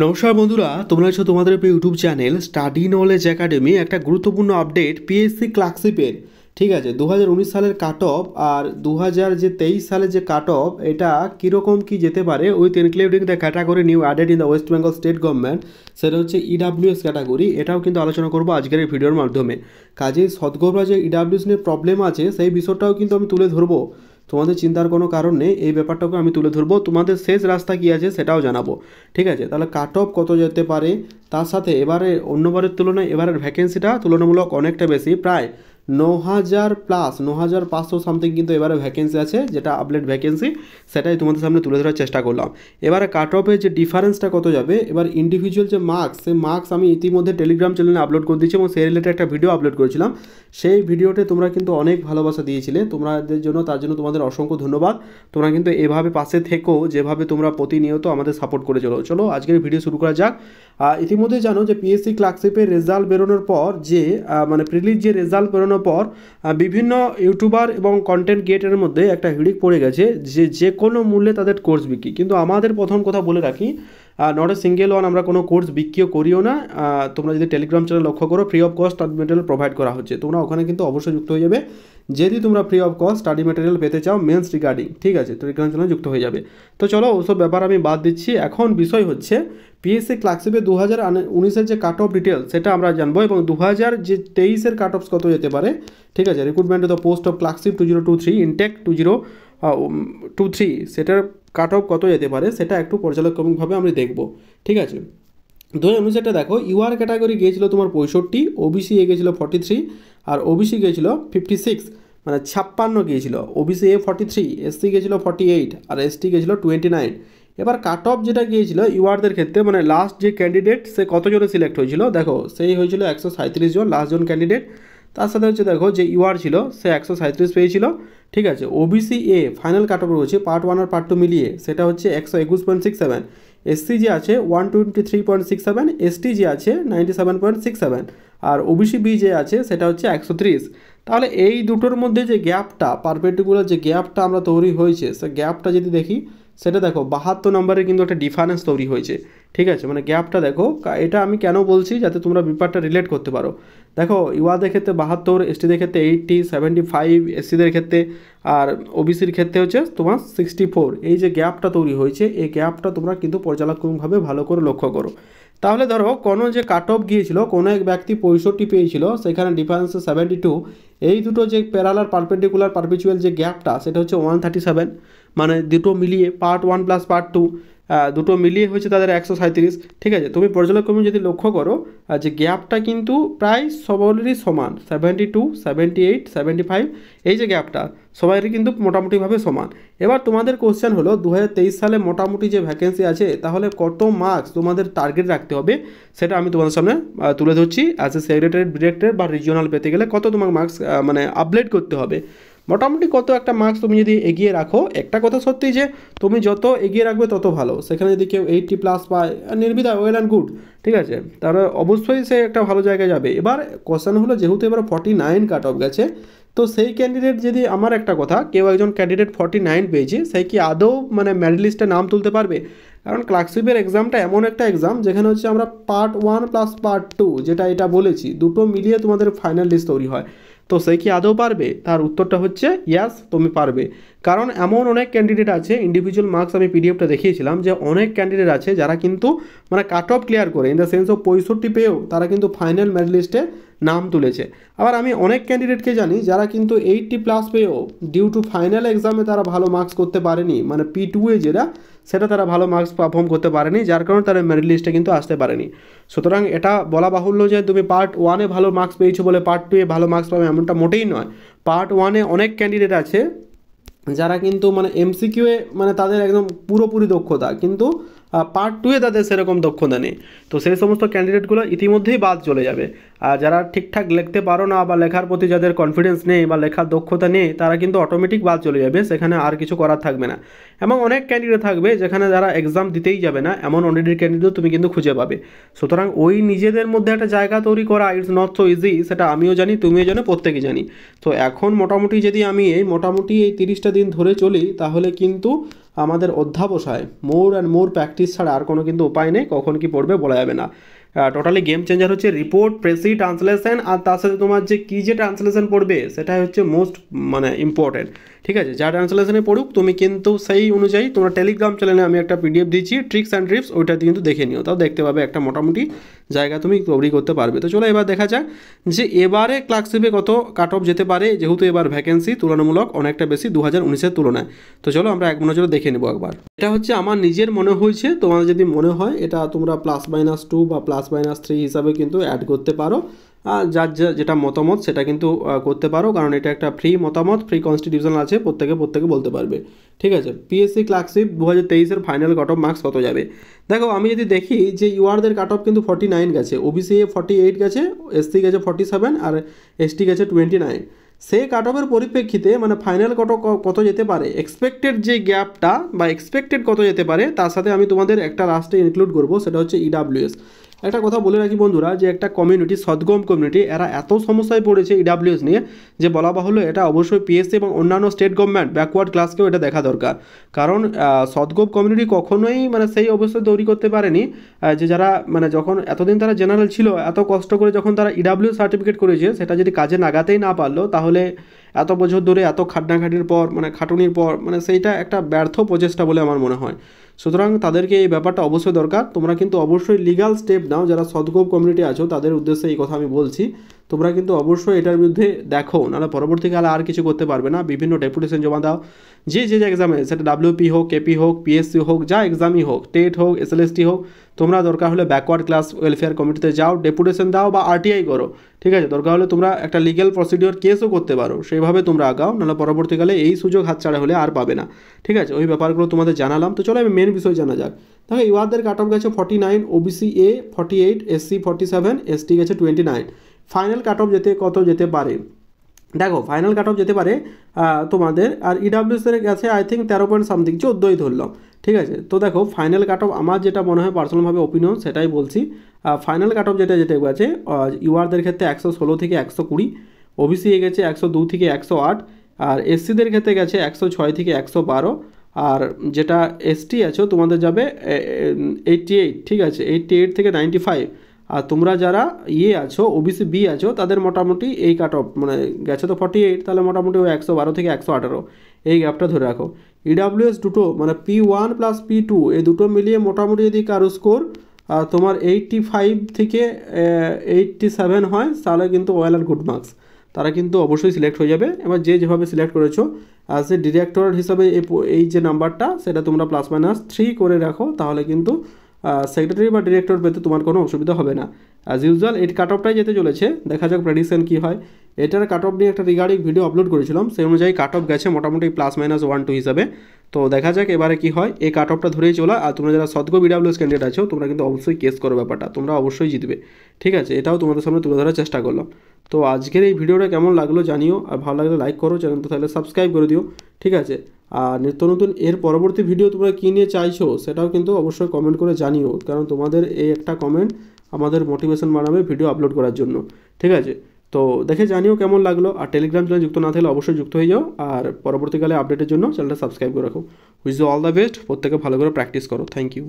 নমস্কার বন্ধুরা, তোমরা আছো তোমাদের YouTube channel study knowledge academy. একটা গুরুত্বপূর্ণ আপডেট পিএসসি ক্লার্কশিপের, ঠিক আছে, 2019 সালের কাট অফ আর 2023 সালের যে কাট অফ, এটা কীরকম কী যেতে পারে with including the category new added in the West Bengal state government, সেটা হচ্ছে ইডাব্লিউএস ক্যাটাগরি। এটাও কিন্তু আলোচনা করবো আজকের এই ভিডিওর মাধ্যমে। কাজেই সদগোবরা যে ইডাব্লিউএস নিয়ে প্রবলেম আছে সেই বিষয়টাও কিন্তু আমি তুলে ধরবো। তোমাদের চিন্তার কোনো কারণ নেই, এই ব্যাপারটাকে আমি তুলে ধরবো। তোমাদের শেষ রাস্তা কী আছে সেটাও জানাবো, ঠিক আছে। তাহলে কাট অফ কত যেতে পারে, তার সাথে এবারে অন্যবারের তুলনায় এবারের ভ্যাকেন্সিটা তুলনামূলক অনেকটা বেশি, প্রায় 9,000 প্লাস 9,500 সামথিং কিন্তু এবারে ভ্যাকেন্সি আছে, যেটা আপডেট ভ্যাকেন্সি, সেটাই তোমাদের সামনে তুলে ধরার চেষ্টা করলাম। এবারে কাট অফের যে ডিফারেন্সটা কত যাবে, এবার ইন্ডিভিজুয়াল যে মার্কস, সেই মার্কস আমি ইতিমধ্যে টেলিগ্রাম চ্যানেলে আপলোড করে দিয়েছি এবং সেই রিলেটেড একটা ভিডিও আপলোড করেছিলাম। সেই ভিডিওতে তোমরা কিন্তু অনেক ভালোবাসা দিয়েছিলে, তোমাদের জন্য, তার জন্য তোমাদের অসংখ্য ধন্যবাদ। তোমরা কিন্তু এভাবে পাশে থেকো, যেভাবে তোমরা প্রতিনিয়ত আমাদের সাপোর্ট করে চলো আজকের ভিডিও শুরু করা যাক। ইতিমধ্যে জানো যে পিএসসি ক্লার্কশিপের রেজাল্ট বেরোনোর পর যে মানে প্রিলিজ যে রেজাল্ট বেরোনোর পর বিভিন্ন ইউটিউবার এবং কন্টেন্ট ক্রিয়েটারের মধ্যে একটা হিড়িক পড়ে গেছে যে কোনো মূল্যে তাদের কোর্স বিক্রি। কিন্তু আমাদের প্রথম কথা বলে রাখি, নট এ সিঙ্গেল ওয়ান, আমরা কোনো কোর্স বিক্রিও করিও না। তোমরা যদি টেলিগ্রাম চ্যানেল লক্ষ্য করো, free of cost study material provide করা হচ্ছে, তোমরা ওখানে কিন্তু অবশ্যই যুক্ত হয়ে যাবে। যদি তোমরা free of cost study material পেতে চাও মেন্স রিগার্ডিং, ঠিক আছে, টেলিগ্রাম চ্যানেল যুক্ত হয়ে যাবে। তো চলো ওসব ব্যাপার আমি বাদ দিচ্ছি। এখন বিষয় হচ্ছে পিএসসি ক্লার্কশিপে 2019-এর যে কাট অফ ডিটেল সেটা আমরা জানবো, এবং 2023-এর কাট অফস কত যেতে পারে, ঠিক আছে। Recruitment of the post of clerkship 2023, intake 2023, সেটার কাট অফ কত যেতে পারে সেটা একটু পর্যালোচনামূলকভাবে আমরা দেখব, ঠিক আছে। 2019-টা দেখো, ইউআর ক্যাটাগরি গিয়েছিল তোমার 65, ওবিসি এ গিয়েছিল 43, আর ওবিসি গিয়েছিল 56, মানে 56 গিয়েছিল। ওবিসি এ 43, এসসি গিয়েছিল 48, আর এসটি গিয়েছিল 29। এবার কাট অফ যেটা গিয়েছিল ইউআরদের ক্ষেত্রে, মানে লাস্ট যে ক্যান্ডিডেট সে কতজনে সিলেক্ট হয়েছিল, দেখো সেই হয়েছিল 137 জন লাস্ট জন ক্যান্ডিডেট। তার সাথে হচ্ছে দেখো যে ইউআর ছিল সে 137 পেয়েছিল, ঠিক আছে। OBC A final cut of রয়েছে পার্ট 1 আর পার্ট 2 মিলিয়ে, সেটা হচ্ছে 121.67। এসসি যে আছে 123.67, এসটি যে আছে 97.67, আর ওবিসি বি যে আছে সেটা হচ্ছে 130। তাহলে এই দুটোর মধ্যে যে গ্যাপটা, পারপেন্ডিকুলার যে গ্যাপটা আমরা তৈরি হয়েছে, সে গ্যাপটা যদি দেখি, সেটা দেখো 72 নম্বরে কিন্তু একটা ডিফারেন্স তৈরি হয়েছে, ঠিক আছে। মানে গ্যাপটা দেখো, এটা আমি কেন বলছি যাতে তোমরা ব্যাপারটা রিলেট করতে পারো। দেখো ইউআরদের ক্ষেত্রে 72, এসটিদের ক্ষেত্রে 80, 75, এসসিদের ক্ষেত্রে, আর ওবিসির ক্ষেত্রে হচ্ছে তোমার 64। এই যে গ্যাপটা তৈরি হয়েছে, এই গ্যাপটা তোমরা কিন্তু পর্যালোচনামূলকভাবে ভালো করে লক্ষ্য করো। তাহলে ধরো কোনো যে কাট অফ গিয়েছিল, কোনো এক ব্যক্তি 65 পেয়েছিল, সেখানে ডিফারেন্স 72। এই দুটো যে প্যারালাল পারপেন্ডিকুলার পারপিচুয়াল যে গ্যাপটা, সেটা হচ্ছে 137। মানে দুটো মিলিয়ে পার্ট 1 প্লাস পার্ট 2 দুটো মিলিয়ে হয়েছে তাদের 137, ঠিক আছে। তুমি পর্যালোচনামূলকভাবে যদি লক্ষ্য করো যে গ্যাপটা কিন্তু প্রায় সবারই সমান, 72, 78, 75, এই যে গ্যাপটা সবারই কিন্তু মোটামুটিভাবে সমান। এবার তোমাদের কোশ্চেন হলো 2023 সালে মোটামুটি যে ভ্যাকেন্সি আছে, তাহলে কত মার্কস তোমাদের টার্গেট রাখতে হবে, সেটা আমি তোমাদের সামনে তুলে ধরছি। অ্যাজ এ সেক্রেটারি, ডিরেক্টর বা রিজিওনাল পেতে গেলে কত তোমার মার্কস মানে আপডেট করতে হবে, মোটামুটি কত একটা মার্কস তুমি যদি এগিয়ে রাখো। একটা কথা সত্যি যে তুমি যত এগিয়ে রাখবে তত ভালো। সেখানে যদি কেউ 80 প্লাস পায়, নির্বিধায় ওয়েল অ্যান্ড গুড, ঠিক আছে, তাহলে অবশ্যই সে একটা ভালো জায়গায় যাবে। এবার কোশ্চেন হলো, যেহেতু এবার 49 কাট অফ গেছে, তো সেই ক্যান্ডিডেট যদি, আমার একটা কথা, কেউ একজন ক্যান্ডিডেট 49 পেয়েছে, সে কি আদৌ মানে মেরিট লিস্টে নাম তুলতে পারবে? কারণ ক্লার্কশিপের এক্সামটা এমন একটা এক্সাম যেখানে হচ্ছে আমরা পার্ট 1 প্লাস পার্ট 2, যেটা এটা বলেছি, দুটো মিলিয়ে তোমাদের ফাইনাল লিস্ট তৈরি হয়। তো সে কি আদৌ পারবে? তার উত্তরটা হচ্ছে ইয়াস, তুমি পারবে। কারণ এমন অনেক ক্যান্ডিডেট আছে, ইন্ডিভিজুয়াল মার্কস আমি পিডিএফটা দেখিয়েছিলাম, যে অনেক ক্যান্ডিডেট আছে যারা কিন্তু মানে কাট অফ ক্লিয়ার করে, ইন দ্য সেন্স অফ 65 পেয়েও তারা কিন্তু ফাইনাল মেরিট লিস্টে নাম তুলেছে। আবার আমি অনেক ক্যান্ডিডেটকে জানি যারা কিন্তু 80 প্লাস পেয়েও ডিউ টু ফাইনাল এক্সামে তারা ভালো মার্কস করতে পারেনি, মানে P2 যেটা, সেটা তারা ভালো মার্কস পারফর্ম করতে পারেনি, যার কারণে তারা মেরিট লিস্টে কিন্তু আসতে পারেনি। সুতরাং এটা বলা বাহুল্য যে তুমি পার্ট 1-এ ভালো মার্কস পেয়েছো বলে পার্ট 2-এ ভালো মার্কস পাবে, এমনটা মোটেই নয়। পার্ট 1-এ অনেক ক্যান্ডিডেট আছে যারা কিন্তু মানে এমসিকিউয়ে মানে তাদের একদম পুরোপুরি দক্ষতা, কিন্তু পার্ট 2-এ তাদের সেরকম দক্ষতা নেই। তো সেই সমস্ত ক্যান্ডিডেটগুলো ইতিমধ্যেই বাদ চলে যাবে। আর যারা ঠিকঠাক লিখতে পারো না, বা লেখার প্রতি যাদের কনফিডেন্স নেই বা লেখার দক্ষতা নেই, তারা কিন্তু অটোমেটিক বাদ চলে যাবে, সেখানে আর কিছু করার থাকবে না। এবং অনেক ক্যান্ডিডেট থাকবে যেখানে যারা এক্সাম দিতেই যাবে না, এমন অনেক ক্যান্ডিডেট তুমি কিন্তু খুঁজে পাবে। সুতরাং ওই নিজেদের মধ্যে একটা জায়গা তৈরি করা ইটস নট সো ইজি, সেটা আমিও জানি, তুমিও জানো, প্রত্যেকেই জানি। তো এখন মোটামুটি যদি আমি মোটামুটি এই 30টা দিন ধরে চলি, তাহলে কিন্তু আমাদের অধ্যাবসায় মোর অ্যান্ড মোর প্র্যাকটিস ছাড়া আর কোনো কিন্তু উপায় নেই, কখন কি পড়বে বলা যাবে না। টোটালি গেম চেঞ্জার হচ্ছে রিপোর্ট, প্রেসি, ট্রান্সলেশন, আর তার সাথে তোমার যে কী যে ট্রান্সলেশন পড়বে সেটাই হচ্ছে মোস্ট মানে ইম্পর্টেন্ট। ঠিক আছে, যা ট্রান্সলেশনে পড়ুক তুমি কিন্তু সেই অনুযায়ী তোমরা টেলিগ্রাম চ্যানেলে আমি একটা পিডিএফ দিচ্ছি ট্রিক্স অ্যান্ড ট্রিপস, ওইটা কিন্তু দেখে নিও, তাও দেখতে পাবে একটা মোটামুটি জায়গা তুমি তৈরি করতে পারবে। তো চলো এবার দেখা যাক যে এবারে ক্লার্কশিপে কত কাট অফ যেতে পারে, যেহেতু এবার ভ্যাকেন্সি তুলনামূলক অনেকটা বেশি 2019-এর তুলনায়। তো চলো আমরা এক নজরে দেখে নেবো একবার। এটা হচ্ছে আমার নিজের মনে হয়েছে, তোমার যদি মনে হয় এটা তোমরা +-2 বা +-3 হিসাবে কিন্তু অ্যাড করতে পারো, আর যার যেটা মতামত সেটা কিন্তু করতে পারো, কারণ এটা একটা ফ্রি মতামত, ফ্রি কনস্টিটিউশন আছে, প্রত্যেকে বলতে পারবে। ঠিক আছে, পিএসসি ক্লার্কশিপ 2023-এর ফাইনাল কাট অফ মার্কস কত যাবে। দেখো আমি যদি দেখি যে ইউআরদের কাট অফ কিন্তু 49 গেছে, ওবিসি 48 গেছে, এসসি গেছে 47, আর এসটি গেছে 29। সেই কাট অফের পরিপ্রেক্ষিতে মানে ফাইনাল কাট অফ কত যেতে পারে, এক্সপেক্টেড যে গ্যাপটা বা এক্সপেক্টেড কত যেতে পারে, তার সাথে আমি তোমাদের একটা লাস্টে ইনক্লুড করবো, সেটা হচ্ছে ইডাব্লিউএস। একটা কথা বলে রাখি বন্ধুরা, যে একটা কমিউনিটি সদগম কমিউনিটি, এরা এত সমস্যায় পড়েছে ইডাব্লিউএস নিয়ে যে বলা বাহুল্য, এটা অবশ্যই পিএসসি এবং অন্যান্য স্টেট গভর্নমেন্ট ব্যাকওয়ার্ড ক্লাসকেও এটা দেখা দরকার। কারণ সদগম কমিউনিটি কখনোই মানে সেই অবস্থা তৈরি করতে পারেনি যে যারা মানে যখন এতদিন তারা জেনারেল ছিল, এত কষ্ট করে যখন তারা ইডাব্লিউ সার্টিফিকেট করেছে, সেটা যদি কাজে লাগাতেই না পারলো, তাহলে এত বছর ধরে এত খাটনাখাটির পর মানে খাটুনির পর মানে সেইটা একটা ব্যর্থ প্রচেষ্টা বলে আমার মনে হয়। সুতরাং তাদেরকে এই ব্যাপারটা অবশ্যই দরকার। তোমরা কিন্তু অবশ্যই লিগাল স্টেপ নাও, যারা সদগোপ কমিউনিটি আছো তাদের উদ্দেশ্যে এই কথা আমি বলছি। তোমরা কিন্তু অবশ্যই এটার বিরুদ্ধে দেখো, নাহলে পরবর্তীকালে আর কিছু করতে পারবে না। বিভিন্ন ডেপুটেশন জমা দাও, যে এক্সামে, সেটা ডাব্লিউপি হোক, কেপি হোক, পিএসসি হোক, যা এক্সামই হোক, টেট হোক, এসএলএসটি হোক, তোমরা দরকার হলে ব্যাকওয়ার্ড ক্লাস ওয়েলফেয়ার কমিটিতে যাও, ডেপুটেশন দাও বা আরটিআই করো। ঠিক আছে, দরকার হলে তোমরা একটা লিগ্যাল প্রসিডিওর কেসও করতে পারো, সেইভাবে তোমরা আগাও, নাহলে পরবর্তীকালে এই সুযোগ হাতছাড়া হলে আর পাবে না। ঠিক আছে, ওই ব্যাপারগুলো তোমাদের জানালাম। তো চলো আমি মেন বিষয় জানা যাক। দেখো ইউআরদের কাট অফ গেছে 49, ওবিসি 48, এসসি 47, এসটি গেছে 29। ফাইনাল কাট অফ কত যেতে পারে, দেখো ফাইনাল কাট অফ যেতে পারে তোমাদের, আর ইডাব্লিউএসের গেছে আই থিঙ্ক 13 পয়েন্ট সামথিং, 14ই ধরলাম। ঠিক আছে, তো দেখো ফাইনাল কাট অফ আমার যেটা মনে হয় পার্সোনালভাবে ওপিনিয়ন সেটাই বলছি। ফাইনাল কাট অফ যেটা গেছে ইউআরদের ক্ষেত্রে 116 থেকে 120, ওবিসি গেছে 102 থেকে 108, আর এসসিদের ক্ষেত্রে গেছে 106 থেকে 112, আর যেটা এসটি আছে তোমাদের যাবে 88। ঠিক আছে, 88 থেকে 95। আর তোমরা যারা আছো ওবিসি বি আছো, তাদের মোটামুটি এই কাট অফ মানে গেছে তো 48, তাহলে মোটামুটি ওই 112 থেকে 118 এই গ্যাপটা ধরে রাখো। ইডাব্লিউএস দুটো মানে P1 প্লাস P2 এই দুটো মিলিয়ে মোটামুটি যদি কারো স্কোর তোমার 85 থেকে 87 হয়, তাহলে কিন্তু ওয়েল আর গুড মার্কস, তারা কিন্তু অবশ্যই সিলেক্ট হয়ে যাবে। এবার যেভাবে সিলেক্ট করেছো অ্যাজ এ ডিরেক্টর হিসাবে এই যে নাম্বারটা, সেটা তোমরা +-3 করে রাখো, তাহলে কিন্তু সেক্রেটারি বা ডিরেক্টর পেতে তোমার কোনো অসুবিধা হবে না। অ্যাজ ইউজুয়াল এই কাট অফটাই যেতে চলেছে, দেখা যাক প্রেডিকশন কী হয়। এটার কাট অফ নিয়ে একটা রিগার্ডিং ভিডিও আপলোড করেছিলাম, সেই অনুযায়ী কাট অফ গেছে মোটামুটি +-1-2 হিসাবে। তো দেখা যাক এবারে কী হয়, এই কাট অফটা ধরেই চলা। আর তোমরা যারা সদগো ইডাব্লিউএস ক্যান্ডিডেট আছো, তোমরা কিন্তু অবশ্যই কেস করো ব্যাপারটা, তোমরা অবশ্যই জিতবে। ঠিক আছে, এটাও তোমাদের সামনে তুলে ধরার চেষ্টা করলাম। তো আজকের এই ভিডিওটা কেমন লাগলো জানিও, আর ভালো লাগলে লাইক করো, চ্যানেলটা তাহলে সাবস্ক্রাইব করে দিও। ঠিক আছে, আর নিত্য নতুন এর পরবর্তী ভিডিও তোমরা কী নিয়ে চাইছো সেটাও কিন্তু অবশ্যই কমেন্ট করে জানিও, কারণ তোমাদের এই একটা কমেন্ট আমাদের মোটিভেশন বাড়াবে ভিডিও আপলোড করার জন্য। ঠিক আছে, তো দেখে জানিও কেমন লাগলো। আর টেলিগ্রাম চ্যানেল যুক্ত না থাকলে অবশ্যই যুক্ত হয়ে যাও, আর পরবর্তীকালে আপডেটের জন্য চ্যানেলটা সাবস্ক্রাইব করে রাখো। Wish you all the best, প্রত্যেকে ভালো করে প্র্যাকটিস করো। Thank you.